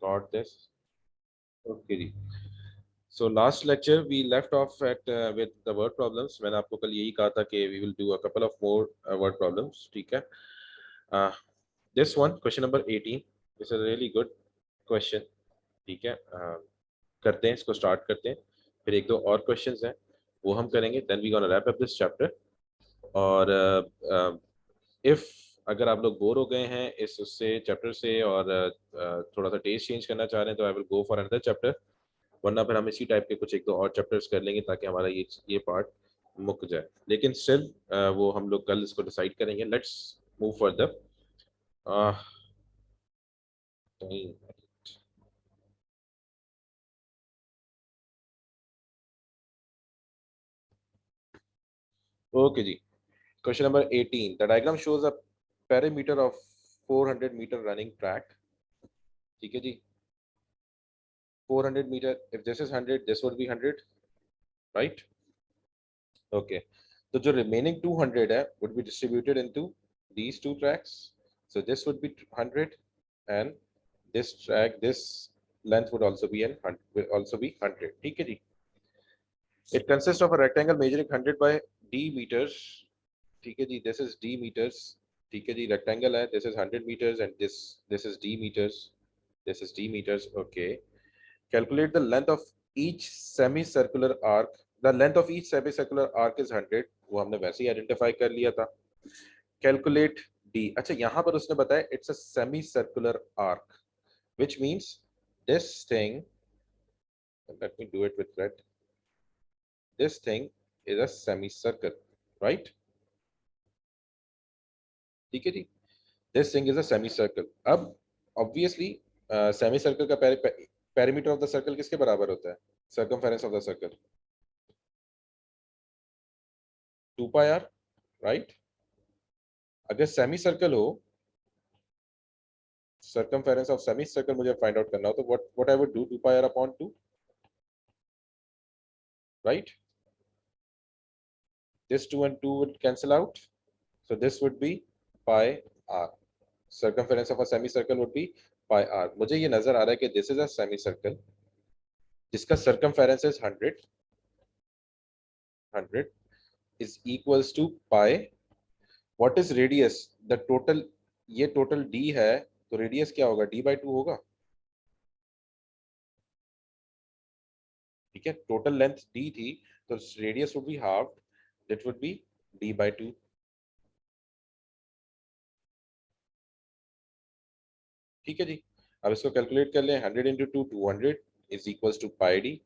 Got this? Okay ji. So last lecture we left off at with the word problems. मैंने आपको कल यही कहा था कि we will do a couple of more word problems. ठीक है. This one, question number 18. This is a really good question. ठीक है. करते हैं इसको, start करते हैं. फिर एक दो और questions हैं, वो हम करेंगे. Then we gonna wrap up this chapter. और if अगर आप लोग बोर हो गए हैं इस उससे चैप्टर से और थोड़ा सा टेस्ट चेंज करना चाह रहे हैं तो I will go for another chapter, वरना फिर हम इसी टाइप के कुछ एक दो और चैप्टर्स कर लेंगे ताकि हमारा ये पार्ट मुक जाए. लेकिन स्टिल वो हम लोग कल इसको डिसाइड करेंगे. Let's move further. ओके जी. Question number 18. The diagram shows a perimeter of 400 metre running track. ठीक है जी. 400 metre. If this is 100, this would be 100, right? Okay. तो जो रिमेनिंग 200 है would be distributed into these two tracks. So this would be 100 and this track, this length would also be 100. ठीक है जी. It consists of a rectangle measuring 100 by d meters. ठीक है जी. This is d meters. ठीक है जी. Rectangle है. This is 100 meters and this is d meters. This is d meters. Okay. Calculate the length of each semicircular arc. The length of each semicircular arc is 100. वो हमने वैसे ही identify कर लिया था. Calculate d. अच्छा, यहाँ पर उसने बताया it's a semicircular arc, which means this thing. Let me do it with red. This thing is a semicircle, right? ठीक है जी. This thing is a semicircle. अब obviously semicircle का perimeter of the circle किसके बराबर होता है? Circumference of the circle 2 pi r, right? अगर semi circle हो, सर्कमफेरेंस ऑफ सेमी सर्कल मुझे फाइंड आउट करना हो तो what I would do 2 pi r upon 2, right? This 2 and 2 would cancel out, so this would be pi r. Circumference of a semicircle would be pi r. मुझे ये नजर आ रहा है कि this is a semicircle जिसका circumference is 100 is equals to pi. What is radius? The total, ये total d है तो radius क्या होगा? d by 2 होगा. ठीक है. टोटल लेंथ d थी तो radius would be half, that would be d by 2. ठीक है जी. अब इसको कैलकुलेट कर लें. 100 into 2, 200 is equals to pi d,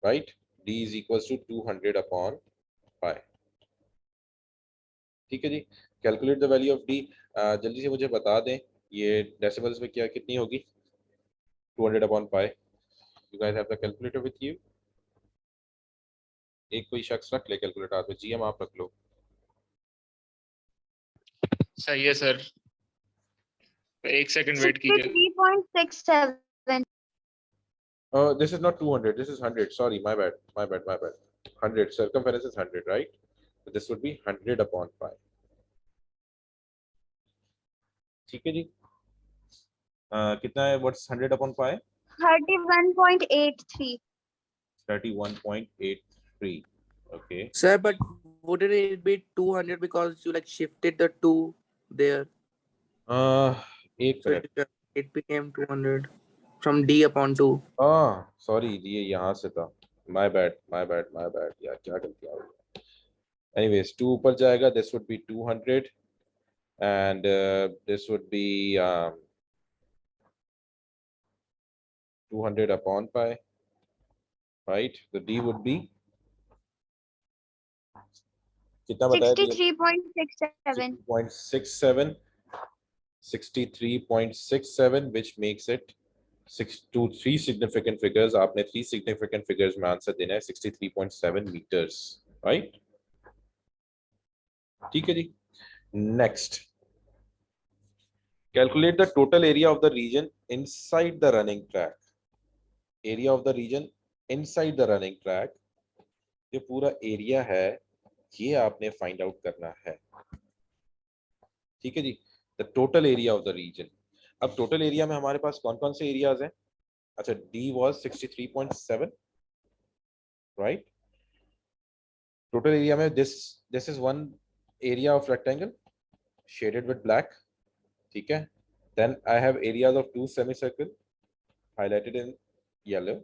right? d is equals to 200 upon pi. ठीक है जी. Calculate the value of d. जल्दी से मुझे बता दें ये डेसिमल्स में क्या कितनी होगी? 200 upon pi. You guys have the calculator with you? एक कोई शख्स रख ले कैलकुलेटर हाथ में. जीएम आप रख लो. सही है सर, एक सेकंड वेट कीजिए. 63.67. This is not 200, this is 100. Sorry, my bad. 100. Circumference is 100, right? So this would be 100 upon pi. ठीक है जी. कितना है? What's 100 upon pi? 31.83. 31.83. Okay. Sir, but wouldn't it be 200 because you like shifted the 2 there? एक So minute. it became 200 from d upon 2. Sorry, ये यहाँ से था. My bad. यार क्या गलती आ गई. Anyways, 2 ऊपर जाएगा. This would be 200 and this would be 200 upon pi, right? The d would be कितना बताया? 63.67. 63.67, which makes it 3 significant figures. आपने 3 significant figures में आंसर देना है. 63.7 meters, right? ठीक है जी. Next, calculate the total area of the region inside the running track. Area of the region inside the running track. जो पूरा एरिया है ये आपने फाइंड आउट करना है. ठीक है जी. The total area of the region. अब टोटल एरिया में हमारे पास कौन कौन से एरियाज हैं? अच्छा, D was 63.7, right? Total area में this is one area of rectangle shaded with black, ठीक है? Then I have areas of two semicircle highlighted in yellow,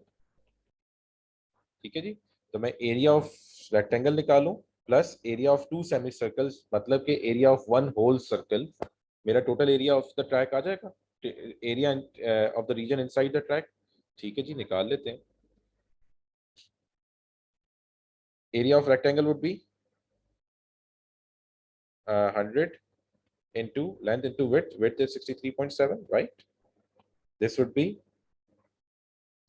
ठीक है जी? तो मैं एरिया ऑफ रेक्टेंगल निकालूं plus area of two semicircles, मतलब कि area of one whole circle, मेरा total area of the track आ जाएगा, area of the region inside the track. ठीक है जी, निकाल लेते हैं। Area of rectangle would be 100 into length into width is 63.7, right? This would be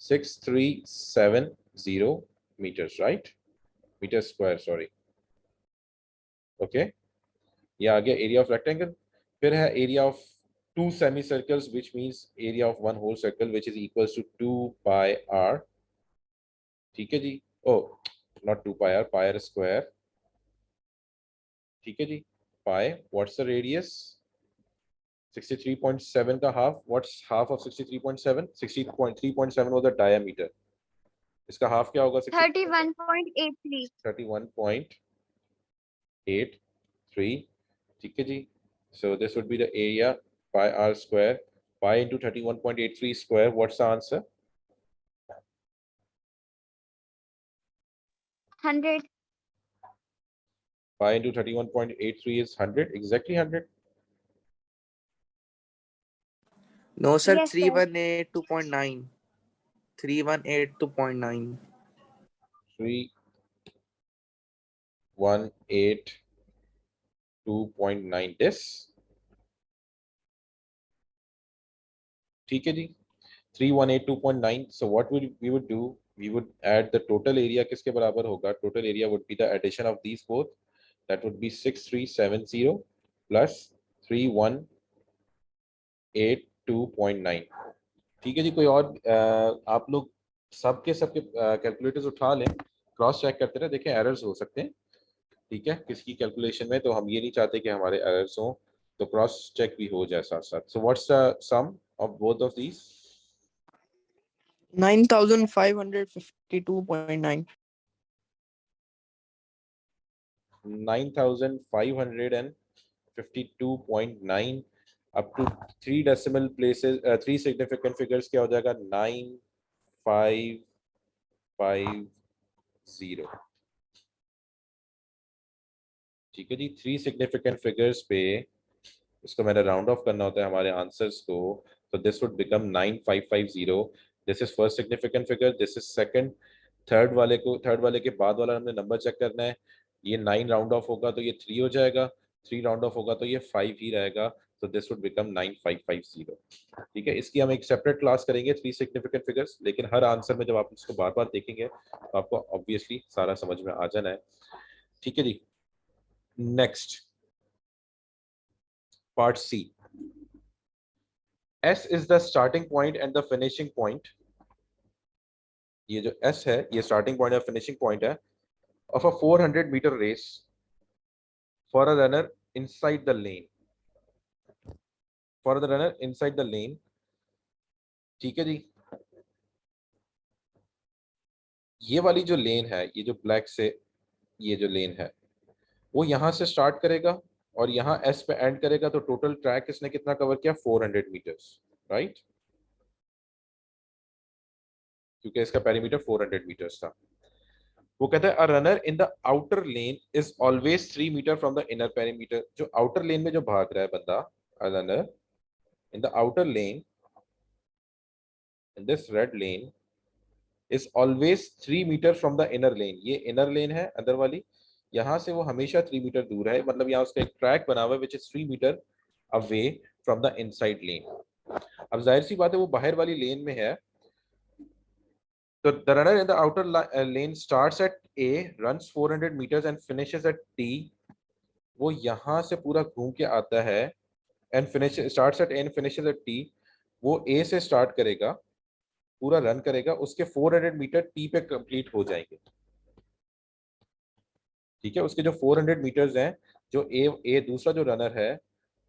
6370 meters, right? Meter square, sorry. Okay, ये आ गया एरिया ऑफ रेक्टेंगल। फिर है area of two semicircles, which means area of one whole circle, which is equals to 2 pi r. ठीक है जी, oh not 2 pi r, pi r square. ठीक है जी, पाई, व्हाट्स द रेडियस? 63.7 का half, what's half of 63.7? 63.7 was the diameter, इसका half क्या होगा? 31.83. 31.83। ठीक है जी, so this would be the area pi r square, pi into 31.83 square, what's the answer? 100. Pi into 31.83 is 100, exactly 100. No, sir, Yes, sir. 3182.9. 3182.9. 3182.9 this, ठीक है जी, 3182.9। so what we would do, we would add the total area, किसके बराबर होगा? total area would be the addition of these both, that would be 6370 plus 3182.9। ठीक है जी, कोई और आप लोग सबके कैलकुलेटर्स उठा लें, क्रॉस चेक करते रहे, देखें एरर्स हो सकते हैं, ठीक है, किसकी कैलकुलेशन में, तो हम ये नहीं चाहते कि हमारे एरर्स हो, तो क्रॉस चेक भी हो जाए साथ साथ। So what's the sum of both of these? 9552.9. 9552.9 up to 3 decimal places, 3 significant figures, क्या हो जाएगा? 9550। ठीक है जी, 3 सिग्निफिकेंट फिगर्स पे इसको मैंने राउंड ऑफ करना होता है हमारे आंसर्स को, तो this would become 9550। This is first significant figure, this is second. Third वाले के बाद वाला हमने नंबर चेक करना है, ये 9 राउंड ऑफ होगा तो ये 3 हो जाएगा, 3 राउंड ऑफ होगा तो ये 5 ही रहेगा, तो दिस वुड बिकम 9550। ठीक है, इसकी हम एक सेपरेट क्लास करेंगे 3 सिग्निफिकेंट फिगर्स, लेकिन हर आंसर में जब आप इसको बार बार देखेंगे तो आपको ऑब्वियसली सारा समझ में आ जाना है। ठीक है जी, next part C. S is the starting point and the finishing point. ये जो S है ये starting point और finishing point है of a 400 meter race for a runner inside the lane. For the runner inside the lane. ठीक है जी, ये वाली जो लेन है, ये जो ब्लैक से ये जो लेन है, वो यहां से स्टार्ट करेगा और यहाँ S पे एंड करेगा, तो टोटल ट्रैक इसने कितना कवर किया? 400 मीटर्स, राइट? क्योंकि इसका पेरीमीटर 400 मीटर्स था। वो कहता है a runner in the outer lane is always 3 metre from the inner perimeter. जो आउटर लेन में जो भाग रहा है बंदा, a runner in the outer lane, in this red lane, is always 3 metre from the inner lane. ये inner लेन है अंदर वाली, यहां से वो हमेशा 3 मीटर दूर है, मतलब यहाँ उसका एक ट्रैक बना हुआ है which is 3 metre away from the inside lane. अब जाहिर सी बात है वो बाहर वाली लेन में है, so the runner in the outer lane starts at A, runs 400 meters and finishes at T। वो यहाँ से पूरा घूम के आता है and starts at A and finishes at T। वो A से स्टार्ट करेगा, पूरा रन करेगा, उसके 400 मीटर T पे कंप्लीट हो जाएंगे। ठीक है, उसके जो 400 मीटर्स हैं, जो ए दूसरा जो रनर है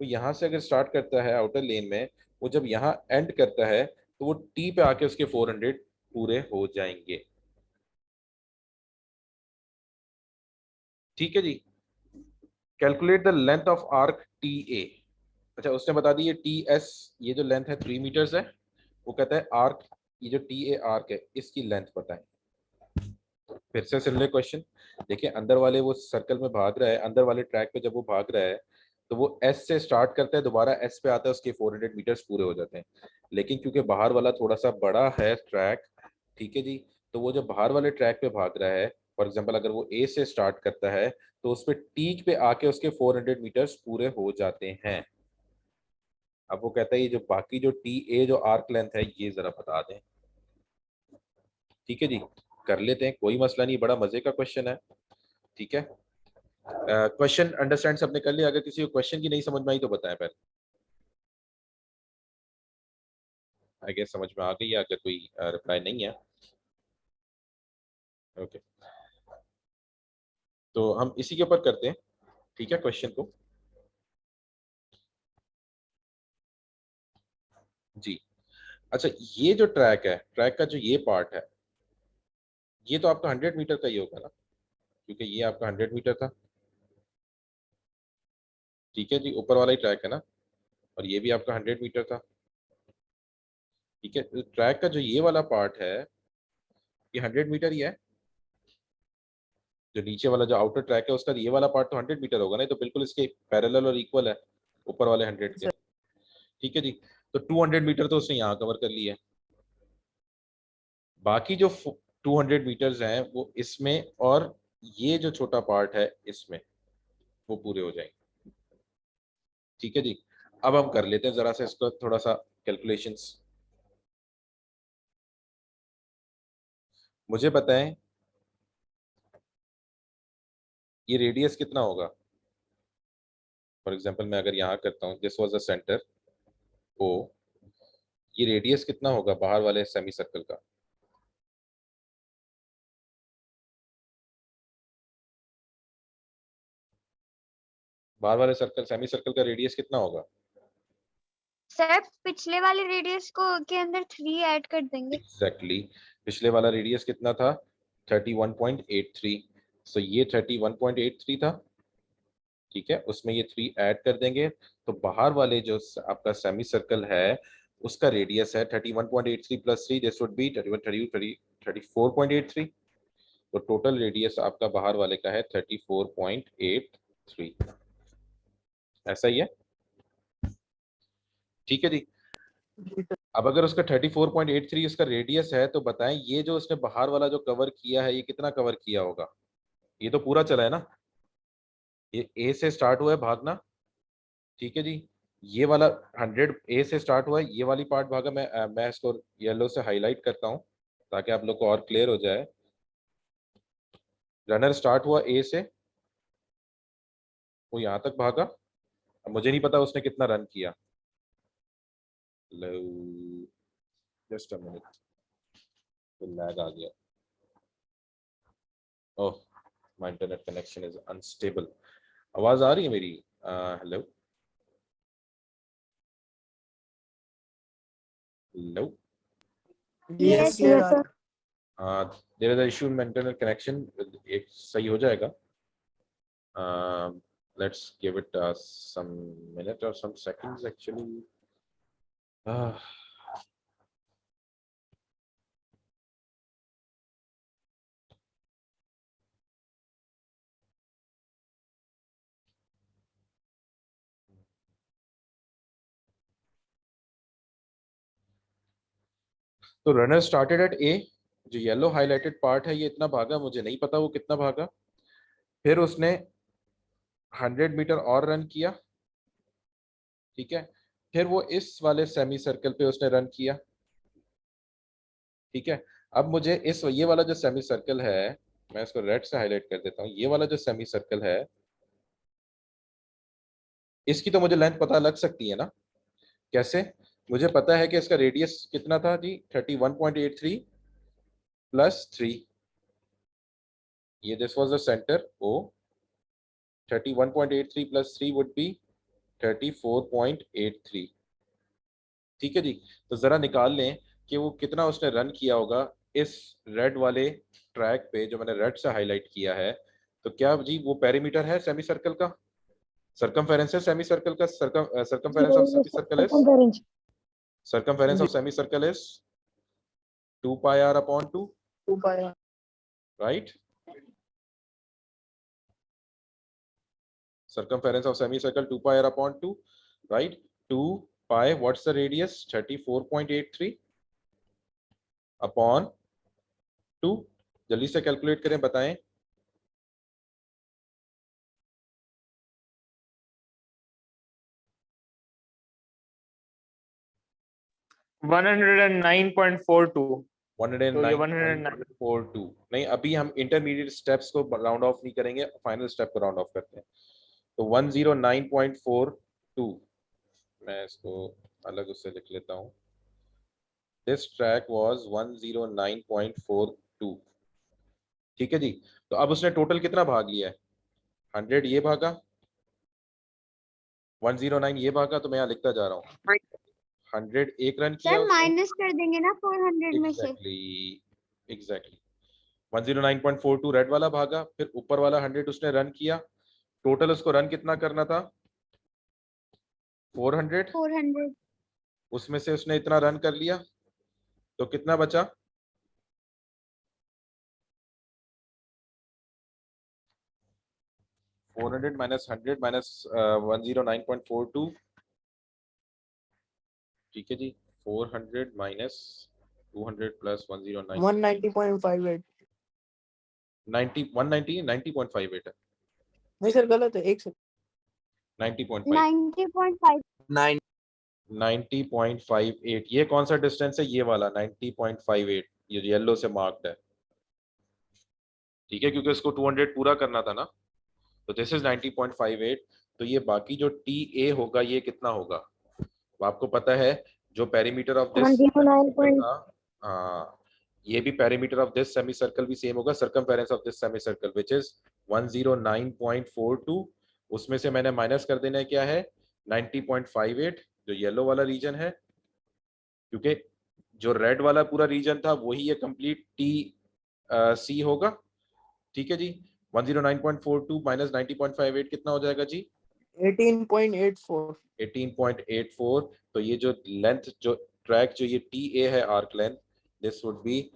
वो यहाँ से अगर स्टार्ट करता है आउटर लेन में, वो जब यहाँ एंड करता है तो वो टी पे आके उसके 400 पूरे हो जाएंगे। ठीक है जी। Calculate the length of arc T A. अच्छा, उसने बता दी ये टी एस, ये जो लेंथ है 3 मीटर्स है। वो कहता है आर्क, ये जो टी ए आर्क है इसकी लेंथ बताएं। फिर से सिमिलर क्वेश्चन। देखिए अंदर वाले वो सर्कल में भाग रहा है, अंदर वाले ट्रैक पे जब वो भाग रहा है तो वो एस से स्टार्ट करता है, दोबारा एस पे आता है, उसके 400 मीटर्स पूरे हो जाते हैं। लेकिन क्योंकि बाहर वाला थोड़ा सा बड़ा है ट्रैक, ठीक है जी, तो वो जो बाहर वाले ट्रैक पे भाग रहा है, फॉर एग्जाम्पल अगर वो ए से स्टार्ट करता है तो उस पर टी पे आके उसके 400 मीटर्स पूरे हो जाते हैं। अब वो कहता है ये जो बाकी जो टी ए जो आर्क लेंथ है ये जरा बता दें। ठीक है जी, कर लेते हैं, कोई मसला नहीं, बड़ा मजे का क्वेश्चन है। ठीक है, क्वेश्चन अंडरस्टैंड सबने कर लिया? अगर किसी को क्वेश्चन की नहीं समझ में आई तो बताएं पहले। आई गेस समझ में आ गई है, अगर कोई रिप्लाई नहीं है। ओके, तो हम इसी के ऊपर करते हैं, ठीक है, क्वेश्चन को। जी। अच्छा, ये जो ट्रैक है, ट्रैक का जो ये पार्ट है, ये तो आपका 100 मीटर का ही होगा ना, क्योंकि ये आपका 100 मीटर था। ठीक है जी, ऊपर वाला ही ट्रैक है ना, और ये भी आपका 100 मीटर था। ठीक है, तो ट्रैक का जो ये वाला पार्ट है ये 100 मीटर ही है। जो नीचे वाला जो आउटर ट्रैक है उसका ये वाला पार्ट तो 100 मीटर होगा ना, ये तो बिल्कुल इसके पैरेलल और इक्वल है ऊपर वाले 100 के। ठीक है जी, तो 200 मीटर तो उसने यहाँ कवर कर लिया है। बाकी जो 200 मीटर्स हैं वो इसमें, और ये जो छोटा पार्ट है इसमें, वो पूरे हो जाएंगे। ठीक है जी, अब हम कर लेते हैं जरा सा इसको थोड़ा सा कैलकुलेशंस। मुझे बताएं ये रेडियस कितना होगा। फॉर एग्जांपल मैं अगर यहाँ करता हूँ, this was the centre O, ये रेडियस कितना होगा बाहर वाले सेमी सर्कल का? बाहर वाले सर्कल सेमी सर्कल का रेडियस कितना होगा? सर पिछले वाले रेडियस को के अंदर 3 ऐड कर देंगे। एग्जैक्टली पिछले वाला रेडियस कितना था? 31.83। सो ये 31.83 था। ठीक है, उसमें ये 3 ऐड कर देंगे, तो बाहर वाले जो आपका सेमी सर्कल है उसका रेडियस है 31.83 प्लस 3, दिस वुड बी 34.83। तो टोटल रेडियस आपका बाहर वाले का है 34.83। ऐसा ही है। ठीक है जी, अब अगर उसका 34.83 उसका रेडियस है तो बताएं ये जो उसने बाहर वाला जो कवर किया है ये कितना कवर किया होगा? ये तो पूरा चला है ना, ये ए से स्टार्ट हुआ है भागना। ठीक है जी, ये वाला 100 ए से स्टार्ट हुआ है, ये वाली पार्ट भागा। मैं इसको येलो से हाईलाइट करता हूँ ताकि आप लोग को और क्लियर हो जाए। रनर स्टार्ट हुआ ए से, वो यहाँ तक भागा। अब मुझे नहीं पता उसने कितना रन किया। जस्ट अ मिनट, तो लैग आ गया। Oh, my internet connection is unstable. आवाज आ रही है मेरी? Hello hello. Yes, Yes, clear. yes, sir. There is a issue in internet connection. एक सही हो जाएगा। Let's give it some minute or some seconds actually. Ah, तो रनर स्टार्टेड एट ए, जो येलो हाईलाइटेड पार्ट है ये इतना भागा, मुझे नहीं पता वो कितना भागा। फिर उसने 100 मीटर और रन किया। ठीक है, फिर वो इस वाले सेमी सर्कल पे उसने रन किया। ठीक है, अब मुझे इस ये वाला जो सेमी सर्कल है, मैं इसको रेड से हाईलाइट कर देता हूँ, ये वाला जो सेमी सर्कल है इसकी तो मुझे लेंथ पता लग सकती है ना। कैसे? मुझे पता है कि इसका रेडियस कितना था जी, 31.83 प्लस 3। ये this was the centre O, 31.83 plus 3 would be 34.83। ठीक है जी। तो जरा निकाल लें कि वो कितना उसने रन किया होगा इस रेड वाले ट्रैक पे जो मैंने रेड से हाईलाइट किया है। तो क्या जी वो पेरीमीटर है सेमी सर्कल का, सर्कमफेरेंस है सेमी सर्कल का, circumference of semi circle is, circumference circumference of semicircle is 2 pi r upon 2, 2 pi. right? Circumference of semicircle 2 pi r upon 2, right? 2 pi, what's the radius? 34.83 upon 2. जल्दी से calculate करें, बताएं। 109.42। तो ये 109.42 नहीं, अभी हम इंटरमीडिएट स्टेप्स को राउंड ऑफ नहीं करेंगे, फाइनल स्टेप को राउंड ऑफ करते हैं। तो 109.42, मैं इसको अलग उससे लिख लेता हूँ। This track was 109.42। ठीक है जी। तो अब उसने टोटल कितना भाग लिया है? 100 ये भागा, 109 ये भागा, तो मैं यहाँ लिखता जा रहा हूँ 100 एक रन किया सर उसने। माइनस कर देंगे ना 400 में से। एग्जैक्टली 109.42 रेड वाला भागा, फिर ऊपर वाला 100 उसने रन किया। टोटल उसको रन कितना करना था? 400। उसमें से उसने इतना रन कर लिया, तो कितना बचा? 400 माइनस 100 माइनस 109.42। ठीक है जी। 400 माइनस 200 प्लस 109, 190.58. 90.58 है। नहीं सर गलत है, एक सेकंड. 90.5 90.5 90.58। ये कौन सा डिस्टेंस है? ये वाला 90.58, ये येलो से मार्क्ड है। ठीक है, क्योंकि उसको 200 पूरा करना था ना, तो दिस इज 90.58। तो ये बाकी जो टी ए होगा ये कितना होगा? वो आपको पता है, जो पेरीमीटर ऑफ दिस 109. हाँ, ये भी perimeter of this semi circle भी सेम होगा, circumference of this semi circle which is 109.42। उसमें से मैंने माइनस कर देना है क्या है? 90.58, जो येलो वाला रीजन है, क्योंकि जो रेड वाला पूरा रीजन था वही ये कंप्लीट टी सी होगा। ठीक है जी। 109.42 माइनस 90.58 कितना हो जाएगा जी? 18.84. 18.84। तो ये जो लेंथ, जो ट्रैक, जो ये टी ए है arc length, this would B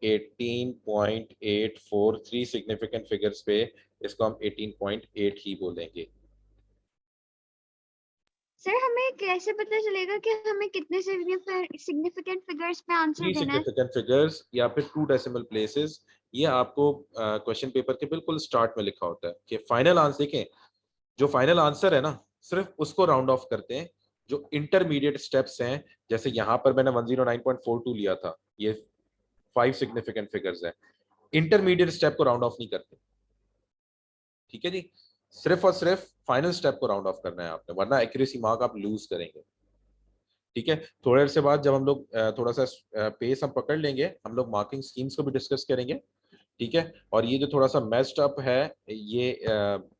18.84। 3 significant figures पे इसको हम 18.8 ही बोलेंगे। सर हमें कैसे पता चलेगा कि हमें कितने सिग्निफिकेंट फिगर्स पे आंसर 3 देना है? सिग्निफिकेंट फिगर्स या फिर 2 डेसिमल प्लेसेस, ये आपको क्वेश्चन पेपर के बिल्कुल स्टार्ट में लिखा होता है कि फाइनल आंसर देखें। जो फाइनल आंसर है ना, सिर्फ उसको राउंड ऑफ करते हैं। जो इंटरमीडिएट स्टेप्स हैं, जैसे यहाँ पर मैंने 109.42 लिया था, ये 5 सिग्निफिकेंट फिगर्स है, इंटरमीडिएट स्टेप को राउंड ऑफ नहीं करते। ठीक है जी। सिर्फ और सिर्फ फाइनल स्टेप को राउंड ऑफ करना है आपने, वरना एक्यूरेसी मार्क आप लूज करेंगे। ठीक है। थोड़ी देर से बाद जब हम लोग थोड़ा सा पेस हम पकड़ लेंगे, हम लोग मार्किंग स्कीम्स को भी डिस्कस करेंगे। ठीक है। और ये जो थोड़ा सा मेस्ड अप है, ये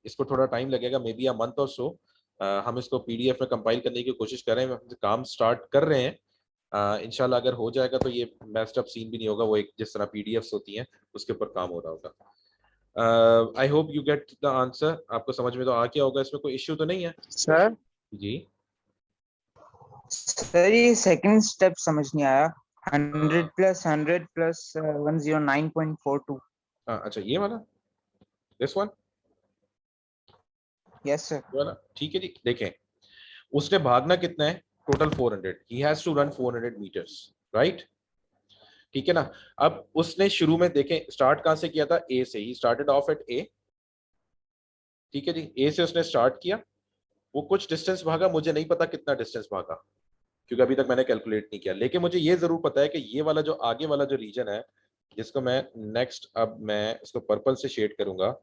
इसको थोड़ा टाइम लगेगा, मे बी अ मंथ और सो। हम इसको पीडीएफ में कंपाइल करने की कोशिश कर रहे हैं, हम काम स्टार्ट कर रहे हैं। इंशाल्लाह अगर हो जाएगा तो ये मेस्ड अप सीन भी नहीं होगा, वो एक जिस तरह पीडीएफ्स होती हैं उसके ऊपर काम हो रहा होगा। I hope you get the answer. आपको समझ में तो आ गया होगा, इसमें कोई इश्यू तो नहीं है सर जी? सर ये सेकंड स्टेप समझ नहीं आया. 100 प्लस 100 प्लस 109.42. अच्छा, ये वाला, दिस वन, यस सर. वाला। ठीक है जी। देखें, उसने भागना कितना है? Total 400। He has to run 400 metres, right? ठीक है ना। अब उसने शुरू में देखें स्टार्ट कहां से किया था? ए से। ही स्टार्टेड ऑफ एट ए। ठीक है जी। ए से उसने स्टार्ट किया, वो कुछ डिस्टेंस भागा, मुझे नहीं पता कितना डिस्टेंस भागा क्योंकि अभी तक मैंने कैलकुलेट नहीं किया, लेकिन मुझे ये जरूर पता है कि ये वाला जो आगे वाला जो रीजन है, जिसको मैं नेक्स्ट, अब मैं इसको पर्पल से शेड करूंगा,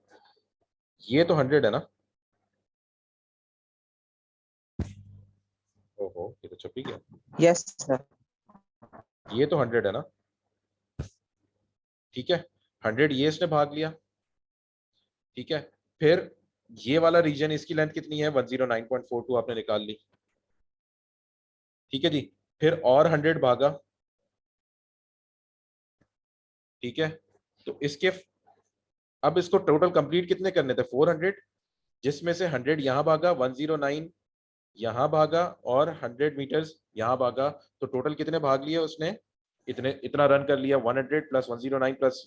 ये तो 100 है ना? ओहो, ये तो छुप ही गया। Yes sir. ये तो 100 है ना? ठीक है। 100 ये इसने भाग लिया। ठीक है। फिर ये वाला रीजन, इसकी लेंथ कितनी है? 109.42 आपने निकाल ली। ठीक है जी, फिर और 100 भागा। ठीक है, तो इसके अब इसको टोटल कंप्लीट कितने करने थे? 400, जिसमें से 100 यहाँ भागा, 109 यहाँ भागा और 100 मीटर्स यहाँ भागा। तो टोटल कितने भाग लिए उसने? इतना रन कर लिया। 100 plus 109 plus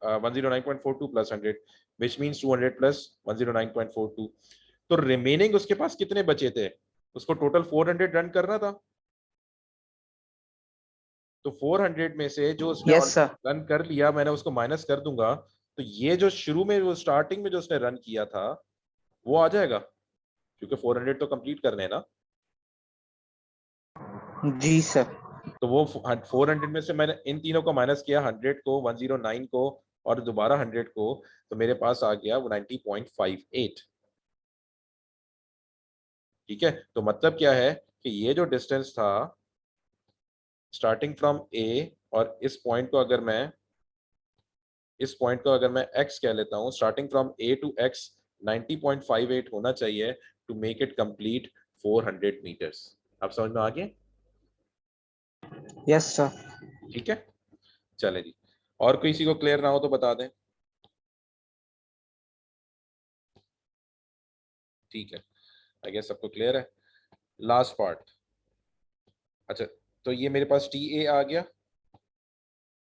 109.42 plus 100, which means 200 plus 109.42। तो रिमेनिंग उसके पास कितने बचे थे? उसको टोटल 400 रन करना था। तो 400 में से जो उसने यस सर। रन कर लिया, मैंने उसको माइनस कर दूंगा। तो ये जो शुरू में, वो स्टार्टिंग में जो उसने रन किया था, वो आ जाएगा, क्योंकि 400 तो कंप्लीट करने हैं ना। जी सर। तो वो 400 में से मैंने इन तीनों को माइनस किया, 100 को, 109 को और दोबारा 100 को। तो मेरे पास आ गया वो 90.58। ठीक है, तो मतलब क्या है कि ये जो डिस्टेंस था स्टार्टिंग फ्रॉम ए, और इस पॉइंट को अगर मैं x कह लेता हूँ, starting from A to x 90.58 होना चाहिए to make it complete 400 metres. आप समझ में आ गया? Yes sir. ठीक है, चले जी। और किसी को क्लियर ना हो तो बता दें। ठीक है, आई गेस सबको क्लियर है। Last part. अच्छा, तो ये मेरे पास टी ए आ गया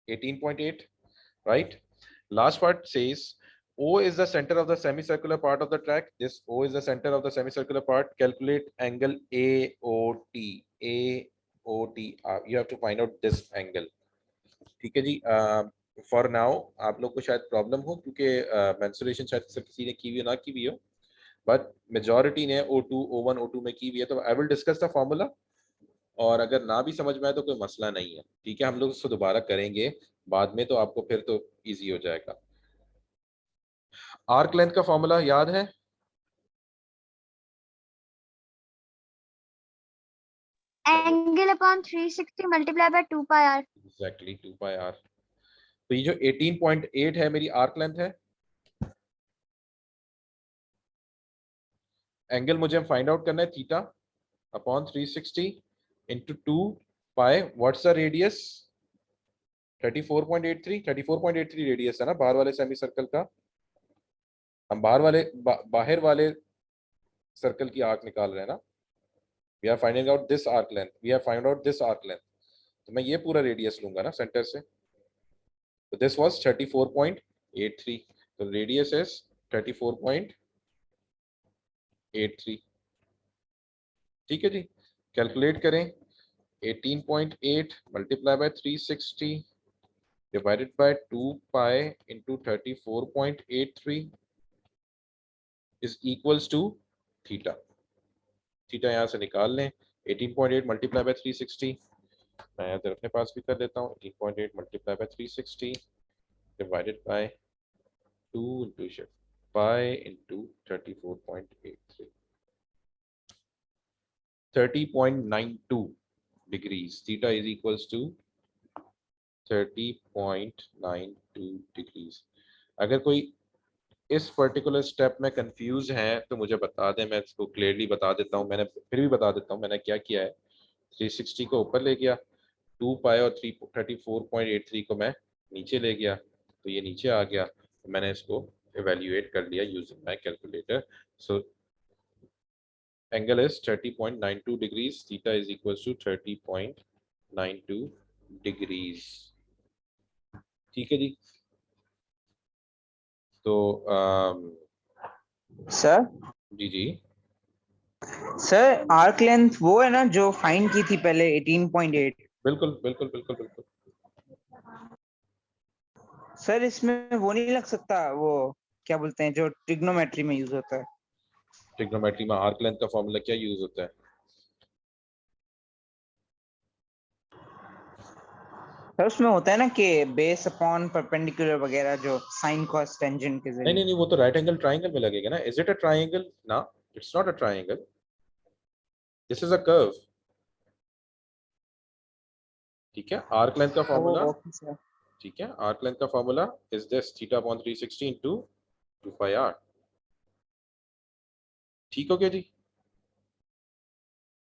18.8, right? Last part says O is the center of the semicircular part of the track. This O is the center of the semicircular part. Calculate angle AOT. AOT. You have to find out this angle. ठीक है जी। For now आप लोग को शायद problem हो, क्योंकि mensuration शायद से किसी ने की हुई हो, ना की हुई हो, बट मेजॉरिटी ने O2 O1 O2 में की हुई है। तो I will discuss the formula, और अगर ना भी समझ में आए तो कोई मसला नहीं है। ठीक है, हम लोग उसको दोबारा करेंगे बाद में, तो आपको फिर तो इजी हो जाएगा। आर्क लेंथ का फॉर्मूला याद है? Angle upon 360 multiply by 2 pi r. Exactly 2 pi r. तो ये जो 18.8 है मेरी आर्क लेंथ है। एंगल मुझे फाइंड आउट करना है theta upon 360 into 2 pi. What's the radius? 34.83 radius है ना बाहर वाले सेमी सर्कल का। हम बाहर वाले सर्कल की आर्क निकाल रहे हैं ना। We are finding out this arc length, we are find out this arc length. तो मैं ये पूरा रेडियस लूंगा ना सेंटर से। तो दिस वाज 34.83, तो रेडियस इज 34.83। ठीक है जी, कैलकुलेट करें। 18.8 multiply by 360 divided by 2 pi into 34.83 is equals to theta. Theta यहाँ से निकाल लें। 18.8 मल्टीप्लाई बाय 360, मैं इधर अपने पास भी कर लेता हूँ। 18.8 multiply by 360 divided by 2 into shift pi into 34.83, 30.92 degrees. Theta is equals to 30.92 degrees. अगर कोई इस पर्टिकुलर स्टेप में कंफ्यूज है तो मुझे बता दें, मैं इसको क्लियरली बता देता हूँ। मैंने फिर भी बता देता हूँ मैंने क्या किया है। 360 को ऊपर ले गया, 2 पाई और 34.83 को मैं नीचे ले गया, तो ये नीचे आ गया। तो मैंने इसको evaluate कर लिया using my calculator. So angle is 30.92 degrees. Theta is equals to 30.92 degrees. ठीक है जी। तो सर जी जी, सर आर्क लेंथ वो है ना जो फाइंड की थी पहले 18.8। बिल्कुल बिल्कुल बिल्कुल बिल्कुल। सर इसमें वो नहीं लग सकता, वो क्या बोलते हैं जो ट्रिग्नोमेट्री में यूज होता है? ट्रिग्नोमेट्री में आर्क लेंथ का फॉर्मूला क्या यूज होता है? सर उसमें होता है ना कि बेस अपॉन परपेंडिकुलर वगैरह, जो साइन कॉस टेंजेंट के नहीं जरिए। नहीं नहीं, वो तो राइट एंगल ट्राइंगल में लगेगा ना। Is it a triangle? ना, it's not a triangle, this is a curve. ठीक है, आर्क लेंथ का फॉर्मूला, ओके सर। ठीक है, आर्क लेंथ का formula is this, theta upon 360 into 2 pi r. ठीक हो गया जी?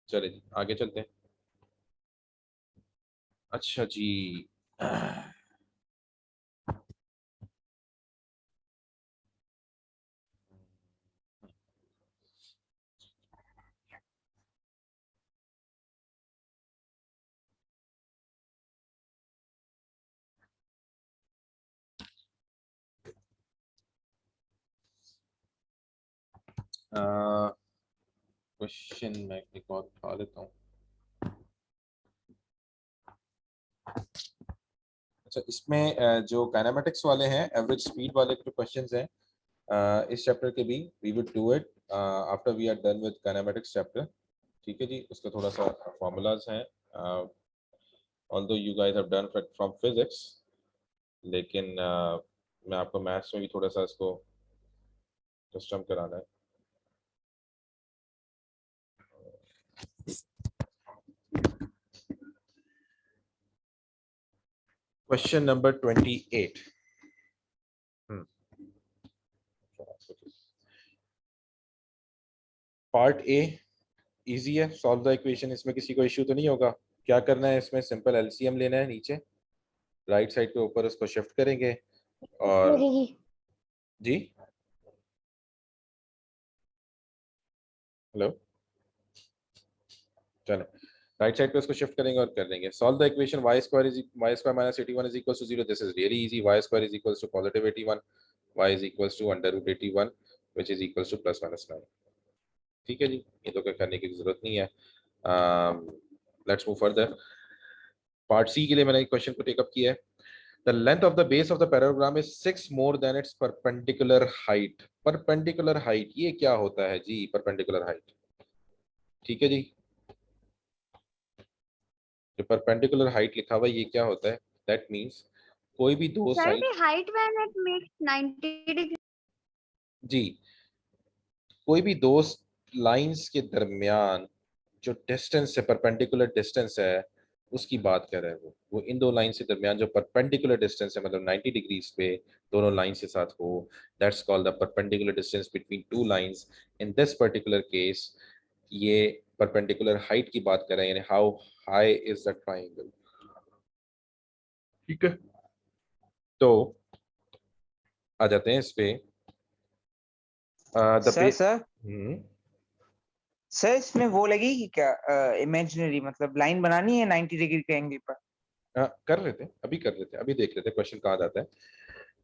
चले जी आगे चलते हैं। अच्छा जी, क्वेश्चन मैं एक और उठा लेता हूँ। अच्छा, इसमें जो काइनेमेटिक्स वाले हैं, एवरेज स्पीड वाले जो क्वेश्चंस हैं, इस चैप्टर के भी we will do it after we are done with kinematics chapter. ठीक है जी, उसका थोड़ा सा फॉर्मूलाज हैं, although you guys have done from physics, लेकिन मैं आपको मैथ्स में भी थोड़ा सा इसको कस्टम कराना है। Question number 28। Part a easy है, सॉल्व द इक्वेशन। इसमें किसी को इश्यू तो नहीं होगा? क्या करना है इसमें, सिंपल एलसीएम लेना है, नीचे राइट साइड पे ऊपर उसको शिफ्ट करेंगे और लगेगी। जी हेलो, चलो राइट साइड पे उसको शिफ्ट करेंगे और कर देंगे। Solve the equation y square minus 81 is equal to 0। This is really easy. y square is equal to positive 81, y is equal to under root 81 which is equal to plus minus 9। ठीक है जी, ये तो करने की जरूरत नहीं है। Let's move further. Part C के लिए मैंने एक क्वेश्चन को टेकअप किया है। The length of the base of the parallelogram is 6 more than its perpendicular height. Perpendicular height ये क्या होता है जी? perpendicular height, ठीक है जी, जो perpendicular height लिखा हुआ है ये क्या होता है? That means कोई भी दो Sir, side, the height when it makes 90 degree. जी, कोई भी दो लाइंस के दरमियान जो डिस्टेंस है, परपेंडिकुलर डिस्टेंस है, उसकी बात कर रहा है। वो इन दो लाइन के दरमियान जो परपेंडिकुलर डिस्टेंस है, मतलब 90 डिग्रीज पे दोनों लाइन के साथ हो, that's called the perpendicular distance between two lines. In this particular case ये परपेंडिकुलर हाइट की बात कर रहे हैं, यानी how high is the triangle. ठीक है, तो आ जाते हैं इस पे। सर सर हम्म, सर इसमें वो लगेगी क्या, इमेजिनरी मतलब लाइन बनानी है 90 डिग्री के एंगल पर? कर लेते हैं, अभी कर लेते हैं, अभी देख लेते हैं क्वेश्चन कहाँ जाता है।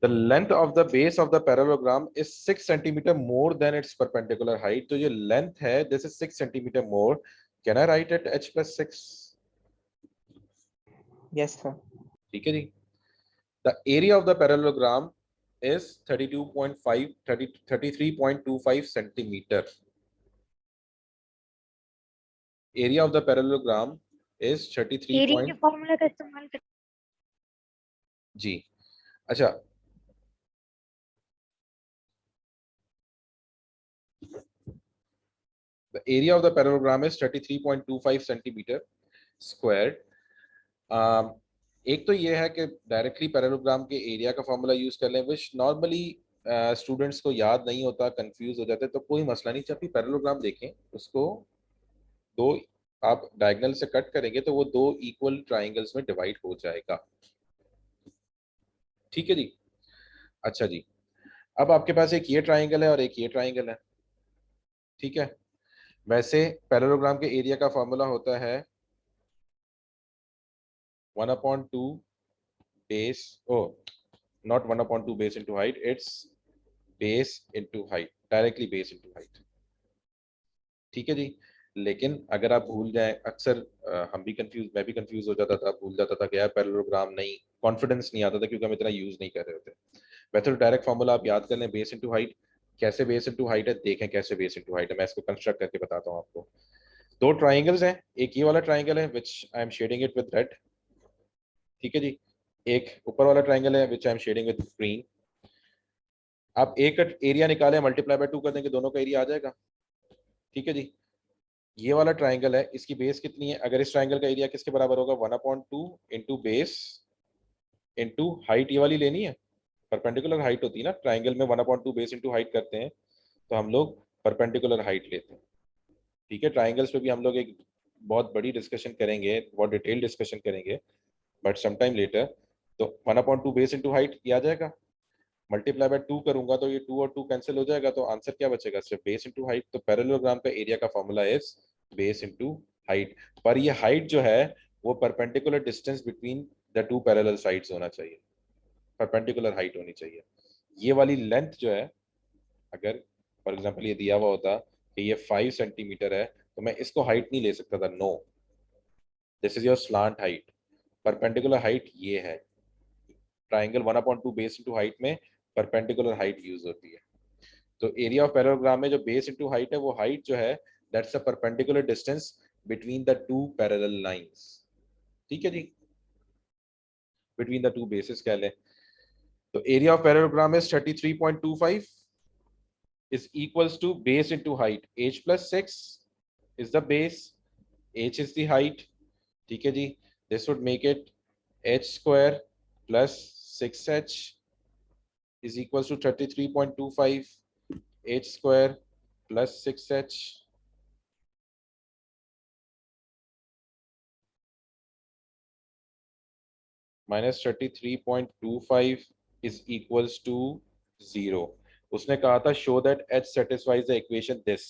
The length of the base of the parallelogram is 6 centimeter more than its perpendicular height. तो ये length है, this is 6 centimeter more. Can I write it h plus 6? Yes sir. ठीक है जी। The area of the parallelogram is 33.25 centimeter. Area of the parallelogram is 33 area के point, formula का इस्तेमाल कर। जी। अच्छा, the area of the parallelogram is 33.25 centimeter squared. एक तो ये है कि डायरेक्टली पैरेललोग्राम के एरिया का फॉर्मूला यूज कर लें, विच नॉर्मली स्टूडेंट्स को याद नहीं होता, कंफ्यूज हो जाते, तो कोई मसला नहीं। जब भी पैरेललोग्राम देखें उसको दो आप डायगोनल से कट करेंगे तो वो दो इक्वल ट्राइंगल्स में डिवाइड हो जाएगा। ठीक है जी। अच्छा जी, अब आपके पास एक ये ट्राइंगल है और एक ये ट्राइंगल है। ठीक है, वैसे पैरेललोग्राम के एरिया का फॉर्मूला होता है 1/2 base, oh not 1/2 base into height, it's base into height, directly base into height। ठीक है जी। लेकिन अगर आप भूल जाएं, अक्सर हम भी कंफ्यूज, मैं भी कंफ्यूज हो जाता था, भूल जाता था कि यार पैरेललोग्राम नहीं, कॉन्फिडेंस नहीं आता था क्योंकि हम इतना यूज नहीं कर रहे होते। वैसे तो डायरेक्ट फॉर्मूला आप याद कर लें, बेस इनटू हाइट। कैसे बेस इनटू हाइट है, देखें कैसे बेस इनटू हाइट है, मैं इसको कंस्ट्रक्ट करके बताता हूँ आपको। दो ट्राइंगल्स हैं, एक ये वाला ट्राइंगल है which I am shading it with red. ठीक है जी, एक ऊपर वाला ट्राइंगल है which I am shading with green. आप एक एरिया निकालें, मल्टीप्लाई बाय 2 कर देंगे, दोनों का एरिया आ जाएगा। ठीक है जी, ये वाला ट्राइंगल है, इसकी बेस कितनी है? अगर इस ट्राइंगल का एरिया किसके बराबर होगा? 1/2 इंटू बेस इंटू हाइट, ये वाली लेनी है। परपेंडिकुलर हाइट होती है ना ट्राइंगल में, 1/2 बेस इंटू हाइट करते हैं, तो हम लोग परपेंडिकुलर हाइट लेते हैं। ठीक है, ट्राइंगल्स पे भी हम लोग एक बहुत बड़ी डिस्कशन करेंगे, बहुत डिटेल डिस्कशन करेंगे, बट समटाइम लेटर। तो 1/2 बेस इंटू हाइट ये आ जाएगा, मल्टीप्लाई बाय 2 करूंगा तो ये 2 और 2 कैंसिल हो जाएगा, तो आंसर क्या बचेगा, सिर्फ बेस इंटू हाइट। तो पैरेललोग्राम का एरिया का formula is base into height. पर ये हाइट जो है वो perpendicular distance between the two parallel sides होना चाहिए, परपेंडिकुलर हाइट होनी चाहिए। ये वाली लेंथ जो है, अगर फॉर एग्जांपल ये दिया हुआ होता कि ये 5 सेंटीमीटर है, तो मैं इसको हाइट नहीं ले सकता था। No, this is your slant height. Perpendicular height ये है, ट्राइंगल 1/2 बेस इंटू हाइट में परपेंडिकुलर हाइट यूज होती है। तो एरिया ऑफ पैरेललोग्राम में जो बेस इंटू हाइट है, वो हाइट जो है that's a perpendicular distance between the two parallel lines. ठीक है जी, बिटवीन द टू बेसिस कह लें। तो area of parallelogram is 33.25 is equals to base into height, h plus 6 is the base, h is the height. ठीक है जी, this would make it h square plus 6h is equals to 33.25, h square plus 6h minus 33.25 is equals to 0. उसने कहा था show that h satisfies the equation this,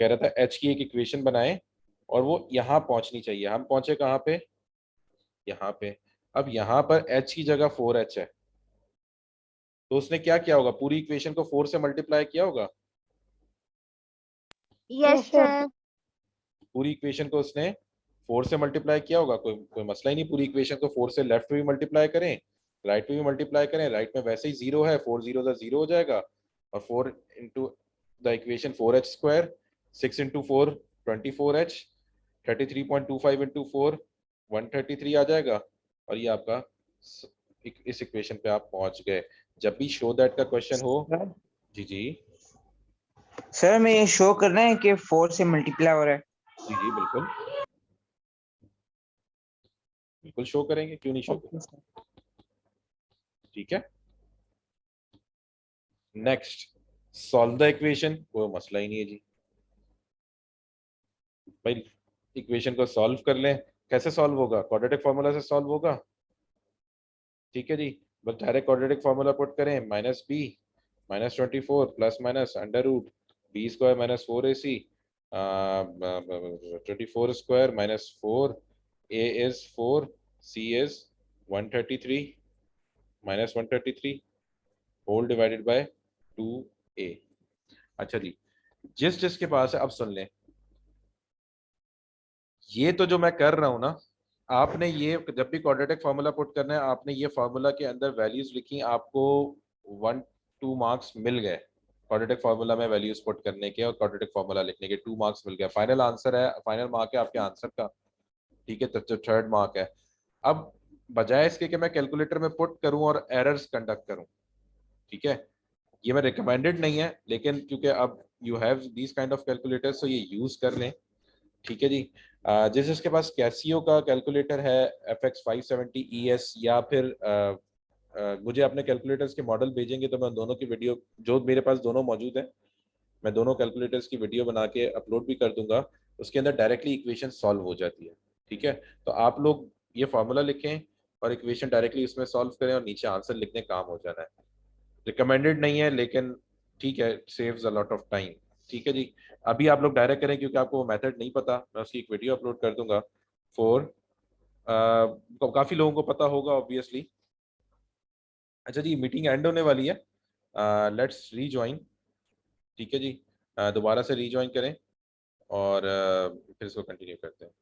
कह रहा था h की एक इक्वेशन बनाए और वो यहाँ पहुंचनी चाहिए। हम पहुंचे कहाँ पे, यहाँ पे। अब यहाँ पर h की जगह 4h है, तो उसने क्या किया होगा, पूरी इक्वेशन को 4 से मल्टीप्लाई किया होगा। Yes sir. पूरी इक्वेशन को उसने 4 से मल्टीप्लाई किया होगा, कोई मसला ही नहीं। पूरी इक्वेशन को 4 से लेफ्ट में भी मल्टीप्लाई करें, राइट में भी मल्टीप्लाई करें। राइट में वैसे ही 0 है, 4 0 0 हो जाएगा, और 4 into the equation 4h square, 6 into 4 24h, 33.25 into 4 133 आ जाएगा, और ये आपका इस इक्वेशन पे आप पहुंच गए। जब भी शो दैट का क्वेश्चन हो, जी जी सर मैं ये शो करना है कि 4 से मल्टीप्लाई हो रहा है। जी जी बिल्कुल बिल्कुल शो करेंगे, क्यों नहीं शो करेंगे। ठीक है, नेक्स्ट सॉल्व द इक्वेशन, कोई मसला ही नहीं है जी। भाई इक्वेशन को सॉल्व कर लें, कैसे सॉल्व होगा, क्वाड्रेटिक फार्मूला से सॉल्व होगा। ठीक है जी, बस डायरेक्ट क्वाड्रेटिक फार्मूला पुट करें, minus B minus 24 plus minus under root B square minus 4ac 24 square minus 4, a is 4, c is 133 minus 133 whole divided by 2a। अच्छा जी, जिसके पास है, अब सुन लें, ये तो जो मैं कर रहा हूं ना, आपने ये जब भी क्वाड्रेटिक फार्मूला पुट करना है, आपने ये फार्मूला के अंदर वैल्यूज लिखी, आपको 1-2 मार्क्स मिल गए क्वाड्रेटिक फार्मूला में वैल्यूज पुट करने के और क्वाड्रेटिक फार्मूला लिखने के 2 मार्क्स मिल गया। फाइनल आंसर है, फाइनल मार्क है आपके आंसर का। ठीक है, तो 3rd मार्क है। अब बजाय इसके कि मैं कैलकुलेटर में पुट करूं और एरर्स कंडक्ट करूं, ठीक है, ये मैं रिकमेंडेड नहीं है, लेकिन क्योंकि अब you have these kind of calculators, तो ये यूज कर लें। ठीक है जी, जिसके पास कैसियो का कैलकुलेटर है FX 570 ES, या फिर मुझे अपने कैलकुलेटर्स के मॉडल भेजेंगे तो मैं दोनों की वीडियो, जो मेरे पास दोनों मौजूद है, मैं दोनों कैलकुलेटर्स की वीडियो बना के अपलोड भी कर दूंगा। उसके अंदर डायरेक्टली इक्वेशन सॉल्व हो जाती है। ठीक है, तो आप लोग ये फार्मूला लिखें और इक्वेशन डायरेक्टली उसमें सॉल्व करें और नीचे आंसर लिखने काम हो जाना है। रिकमेंडेड नहीं है, लेकिन ठीक है, saves a lot of time. ठीक है जी, अभी आप लोग डायरेक्ट करें क्योंकि आपको वो मेथड नहीं पता, मैं उसकी एक वीडियो अपलोड कर दूंगा। काफी लोगों को पता होगा ऑब्वियसली। अच्छा जी, मीटिंग एंड होने वाली है, लेट्स रीजॉइन। ठीक है जी, दोबारा से रीजॉइन करें और फिर इसको कंटिन्यू करते हैं।